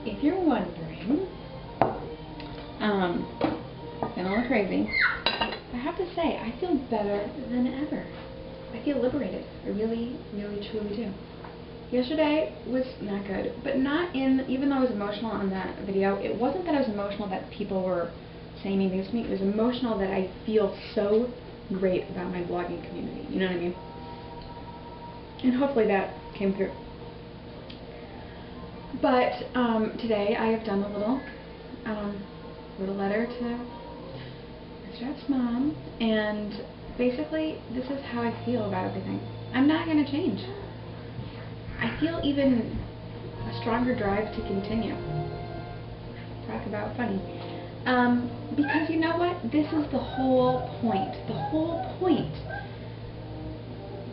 if you're wondering, been a little crazy, I have to say, I feel better than ever. I feel liberated. I really, really, truly do. Yesterday was not good, but not in, even though I was emotional on that video, it wasn't that I was emotional that people were saying mean things to me. It was emotional that I feel so great about my blogging community. You know what I mean? And hopefully that came through. But today I have done a little letter to Mr. F's mom, and basically this is how I feel about everything. I'm not going to change. I feel even a stronger drive to continue. Talk about funny. Because you know what? This is the whole point. The whole point.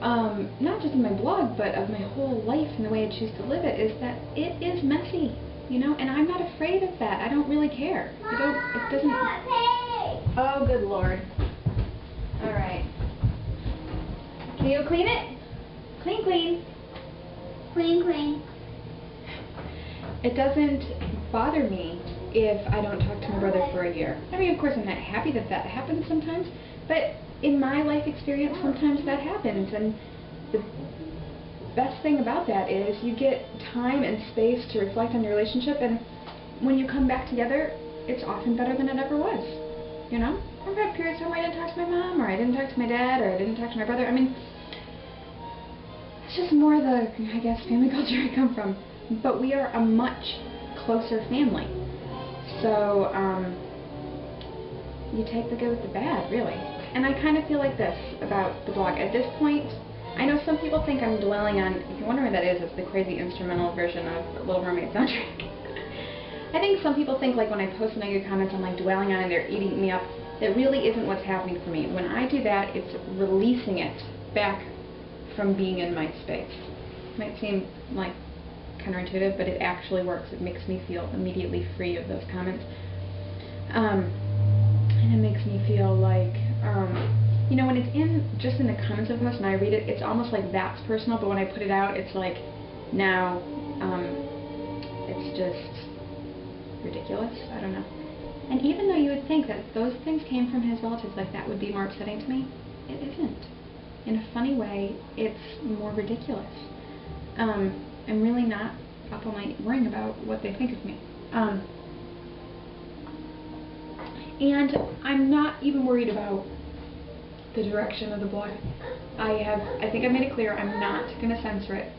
Not just in my blog, but of my whole life and the way I choose to live it, is that it is messy, you know, and I'm not afraid of that. I don't really care. It doesn't... Oh, good Lord. All right. Can you clean it? Clean, clean. Clean, clean. It doesn't bother me if I don't talk to my brother for a year. I mean, of course, I'm not happy that that happens sometimes, but in my life experience, sometimes that happens, and the best thing about that is you get time and space to reflect on your relationship, and when you come back together, it's often better than it ever was, you know? I've had periods where I didn't talk to my mom, or I didn't talk to my dad, or I didn't talk to my brother. I mean, it's just more the, I guess, family culture I come from. But we are a much closer family. So, you take the good with the bad, really. And I kind of feel like this about the blog. At this point, I know some people think I'm dwelling on, if you're wondering what that is, it's the crazy instrumental version of Little Mermaid soundtrack. I think some people think like when I post negative comments, I'm like dwelling on it, they're eating me up. That really isn't what's happening for me. When I do that, it's releasing it back from being in my space. It might seem like counterintuitive, but it actually works. It makes me feel immediately free of those comments. And it makes me feel like, you know, when it's just in the comments of a post and I read it, it's almost like that's personal, but when I put it out, it's like, now, it's just ridiculous. I don't know. And even though you would think that those things came from his relatives, like that would be more upsetting to me, it isn't. In a funny way, it's more ridiculous. I'm really not up all night worrying about what they think of me. And I'm not even worried about the direction of the blog. I think I made it clear, I'm not going to censor it.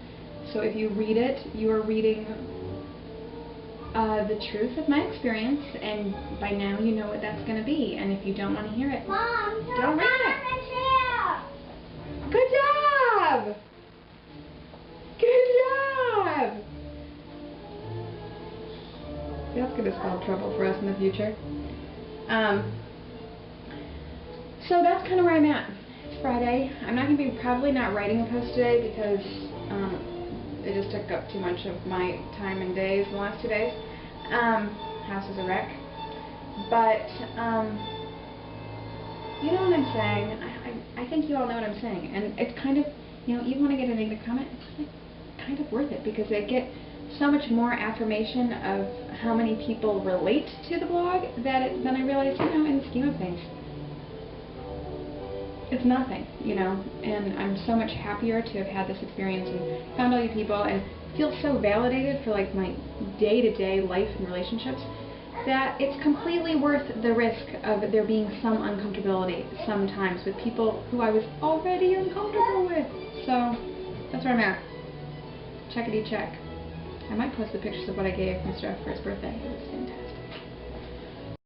So if you read it, you are reading the truth of my experience, and by now you know what that's going to be. And if you don't want to hear it, Mom, don't read it. Good job! Good job! That's going to spell trouble for us in the future. So that's kind of where I'm at. It's Friday. I'm not going to be probably not writing a post today because it just took up too much of my time and days the last 2 days. House is a wreck. But, you know what I'm saying? I think you all know what I'm saying. And it's kind of, you know, even when I get a negative comment, it's like kind of worth it because I get so much more affirmation of how many people relate to the blog than I realized, you know, in the scheme of things. It's nothing, you know, and I'm so much happier to have had this experience and found all you people and feel so validated for like my day-to-day life and relationships that it's completely worth the risk of there being some uncomfortability sometimes with people who I was already uncomfortable with. So that's where I'm at. Checkity check. I might post the pictures of what I gave Mr. F for his birthday. It was fantastic.